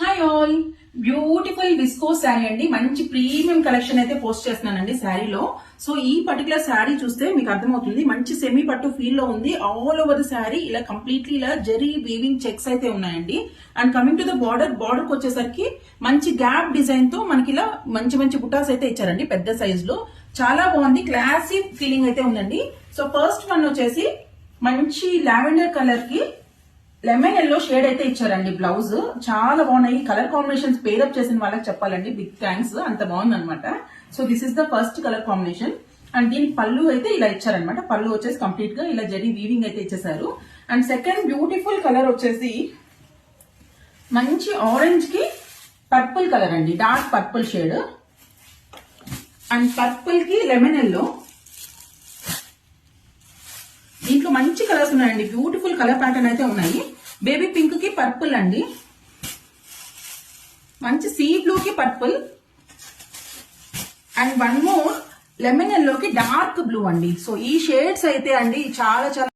Hi all, beautiful visco sari అండి. మంచి premium collection అయితే పోస్ట్ చేస్తున్నానండి శారీలో. సో ఈ పర్టికులర్ శారీ చూస్తే మీకు అర్థమవుతుంది, మంచి సెమీ పట్టు ఫీల్ లో ఉంది. ఆల్ ఓవర్ ద శారీ ఇలా కంప్లీట్లీ ఇలా జరీ వీవింగ్ చెక్స్ అయితే ఉన్నాయండి. And coming to the border కి వచ్చేసరికి మంచి గ్యాప్ డిజైన్ తో మనకి ఇలా మంచి మంచి బుటాస్ అయితే ఇచ్చారండి పెద్ద సైజ్ లో. చాలా బాగుంది, క్లాసీ ఫీలింగ్ అయితే ఉందండి. సో ఫస్ట్ వన్ వచ్చేసి మంచి లావెండర్ కలర్ కి లెమన్ ఎల్లో షేడ్ అయితే ఇచ్చారండి. బ్లౌజ్ చాలా బాగున్నాయి. కలర్ కాంబినేషన్స్ పేరప్ చేసిన వాళ్ళకి చెప్పాలండి బిగ్ థ్యాంక్స్, అంత బాగుంది అనమాట. So this is the first colour combination. And దీనికి పళ్ళు అయితే ఇలా ఇచ్చారనమాట. పళ్ళు వచ్చేసి కంప్లీట్ గా ఇలా జరీ వీవింగ్ అయితే ఇచ్చేసారు. అండ్ సెకండ్ బ్యూటిఫుల్ కలర్ వచ్చేసి మంచి ఆరెంజ్ కి పర్పుల్ కలర్ అండి, dark purple shade. And purple కి లెమన్ ఎల్లో. దీంట్లో మంచి కలర్స్ ఉన్నాయండి, బ్యూటిఫుల్ కలర్ ప్యాటర్న్ అయితే ఉన్నాయి. బేబీ పింక్ కి పర్పుల్ అండి, మంచి సీ బ్లూ కి purple, and one more lemon yellow కి డార్క్ బ్లూ అండి. సో ఈ షేడ్స్ అయితే అండి చాలా చాలా